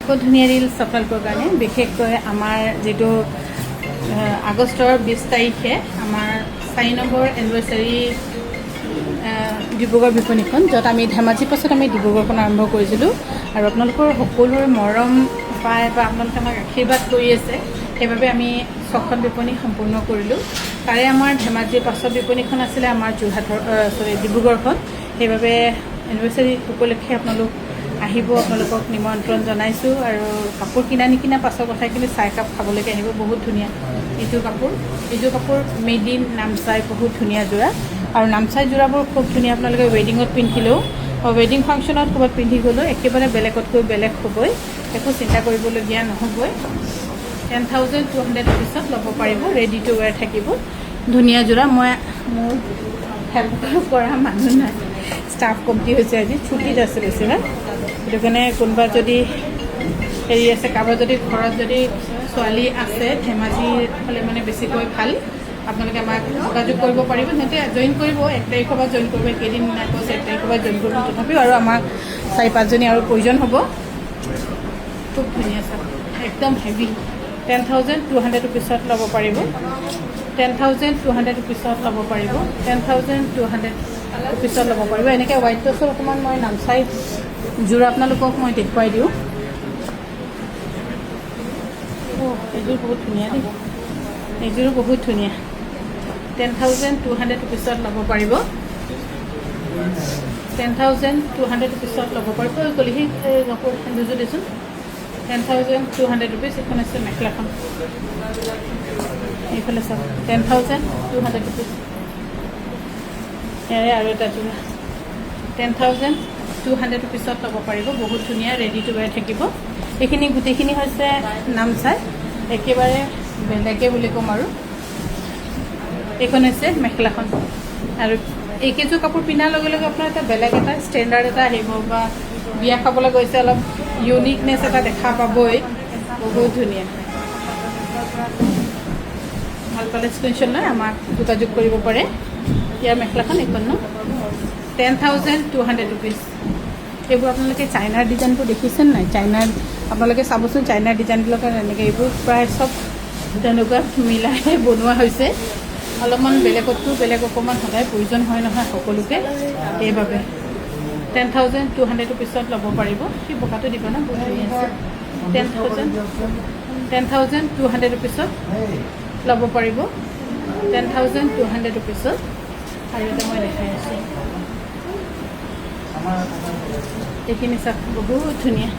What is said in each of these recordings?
আকৌ ধুনীয়া ৰিলছ আপোনালোকৰ কাৰণে বিশেষকৈ আমাৰ যিটো আগষ্টৰ 20 তাৰিখে আমাৰ 4 নম্বৰ এনিভাৰ্চাৰী ডিব্ৰুগড় বিপণীখন, য'ত আমি ধেমাজিৰ পাছত আমি ডিব্ৰুগড়খন আৰম্ভ কৰিছিলোঁ। আৰু আপোনালোকৰ সকলোৰে মৰম পায় বা আপোনালোকে আমাক আশীৰ্বাদ কৰি আছে, সেইবাবে আমি 6খন বিপণী সম্পূৰ্ণ কৰিলোঁ। তাৰে আমাৰ ধেমাজিৰ পাছত বিপণীখন আছিলে আমাৰ যোৰহাটৰ ডিব্ৰুগড়খন। সেইবাবে এনিভাৰ্চাৰী উপলক্ষে আপোনালোক আহিব, আপোনালোকক নিমন্ত্ৰণ জনাইছোঁ। আৰু কাপোৰ কিনা নিকিনা পাছৰ কথা, কিন্তু চাহ একাপ খাবলৈকে আহিব। বহুত ধুনীয়া এইযোৰ কাপোৰ মেড ইন নামচাই, বহুত ধুনীয়া যোৰা। আৰু নামচাই যোৰাবোৰ খুব ধুনীয়া, আপোনালোকে ৱেডিঙত পিন্ধিলেও বা ৱেডিং ফাংচনত ক'ৰবাত পিন্ধি গ'লেও একেবাৰে বেলেগতকৈ বেলেগ হ'বই, একো চিন্তা কৰিবলগীয়া নহ'বই। 10,200 ৰুপিছত ল'ব পাৰিব, ৰেডি টু ৱেৰ থাকিব, ধুনীয়া যোৰা। মোৰ হেল্প কৰা মানুহ নাই, ষ্টাফ কমটি হৈছে, আজি ছুটীত আছে বেছিভাগ। সেইটো কাৰণে কোনোবা যদি হেৰি আছে, কাৰোবাৰ যদি ঘৰত যদি ছোৱালী আছে ধেমাজিৰ ফালে মানে বেছিকৈ ভাল, আপোনালোকে আমাক যোগাযোগ কৰিব পাৰিব। সিহঁতে জইন কৰিব, 1 তাৰিখৰ পৰা জইন কৰিব, একেদিন আকৌ 1 তাৰিখৰ পৰা জইন কৰিব। তথাপিও আৰু আমাক 4-5জনী আৰু প্ৰয়োজন হ'ব। খুব ধুনীয়া চাওক, একদম হেভি। 10,200 ৰুপিছত ল'ব পাৰিব, 10,200 ৰুপিছত ল'ব পাৰিব, 10,200 ৰুপিছত ল'ব পাৰিব। এনেকৈ হোৱাইট টচৰ অকণমান মই নামচাই যোৰা আপোনালোকক মই দেখুৱাই দিওঁ। এইযোৰ বহুত ধুনীয়া দেই, এইযোৰো বহুত ধুনীয়া। 10,200 ৰুপিছত ল'ব পাৰিব, 10,200 ৰুপিছত ল'ব পাৰিব। গ'লে সেই দুযোৰ দেচোন, 10,200 ৰুপিছ। এইখন আছে মেখেলাখন, এইফালে চাওক, 10,200 ৰুপিছ। ইয়াৰে আৰু এটা যোৰা 10,200 ৰুপিছত ল'ব পাৰিব, বহুত ধুনীয়া, ৰেডি টু ৱেৰ থাকিব। এইখিনি গোটেইখিনি হৈছে নামচাই, একেবাৰে বেলেগে বুলি ক'ম। আৰু এইখন হৈছে মেখেলাখন। আৰু এইকেইযোৰ কাপোৰ পিন্ধাৰ লগে লগে আপোনাৰ এটা বেলেগ এটা ষ্টেণ্ডাৰ্ড এটা আহিব, বা বিয়া খাবলৈ গৈছে অলপ ইউনিকনেছ এটা দেখা পাবই। বহুত ধুনীয়া, ভাল পালে স্ক্ৰীনশ্বট লৈ আমাক যোগাযোগ কৰিব পাৰে। ইয়াৰ মেখেলাখন এইখন ন, 10,200 ৰুপিছ। এইবোৰ আপোনালোকে চাইনাৰ ডিজাইনবোৰ দেখিছেনে নাই? চাইনাৰ আপোনালোকে চাবচোন, চাইনাৰ ডিজাইনবিলাকৰ এনেকৈ এইবোৰ প্ৰায় চব তেনেকুৱা মিলাই বনোৱা হৈছে। অলপমান বেলেগতকৈ বেলেগ অকণমান সদায় প্ৰয়োজন হয় নহয় সকলোকে, সেইবাবে 10,200 ৰুপিছত ল'ব পাৰিব। সেই বগাটো দিব ন, বহুত ধুনীয়া আছে। 10,200 ৰুপিছত ল'ব পাৰিব, 10,200 ৰুপিছত। আৰু এটা মই দেখাই আছোঁ, এইখিনি চাওক, বহুত ধুনীয়া।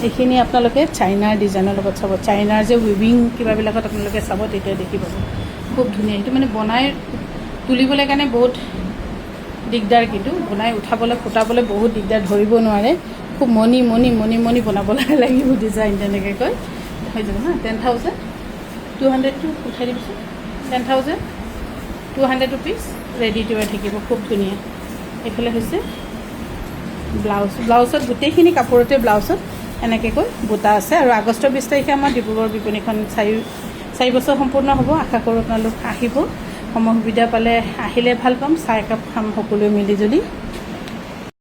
এইখিনি আপোনালোকে চাইনাৰ ডিজাইনৰ লগত চাব, চাইনাৰ যে উইভিং কিবাবিলাকত আপোনালোকে চাব, তেতিয়া দেখি পাব। খুব ধুনীয়া, এইটো মানে বনাই তুলিবলৈ কাৰণে বহুত দিগদাৰ, কিন্তু বনাই উঠাবলৈ ফুটাবলৈ বহুত দিগদাৰ, ধৰিব নোৱাৰে। খুব মণি বনাবলৈ লাগিব ডিজাইন, তেনেকৈ কয় হৈ যাব হা। 10,200টো উঠাই দিবচোন, 10,200 ৰুপিছ, ৰেডি টু ৱেৰ থাকিব, খুব ধুনীয়া। এইফালে হৈছে ব্লাউজত গোটেইখিনি কাপোৰতে ব্লাউজত এনেকৈ বুটা আছে। আৰু আগষ্টৰ 20 তাৰিখে আমাৰ ডিব্ৰুগড় বিপণীখন 4 বছৰ সম্পূৰ্ণ হ'ব। আশা কৰোঁ আপোনালোক আহিব, সময় সুবিধা পালে আহিলে ভাল পাম, চাহ একাপ খাম সকলোৱে মিলি জুলি।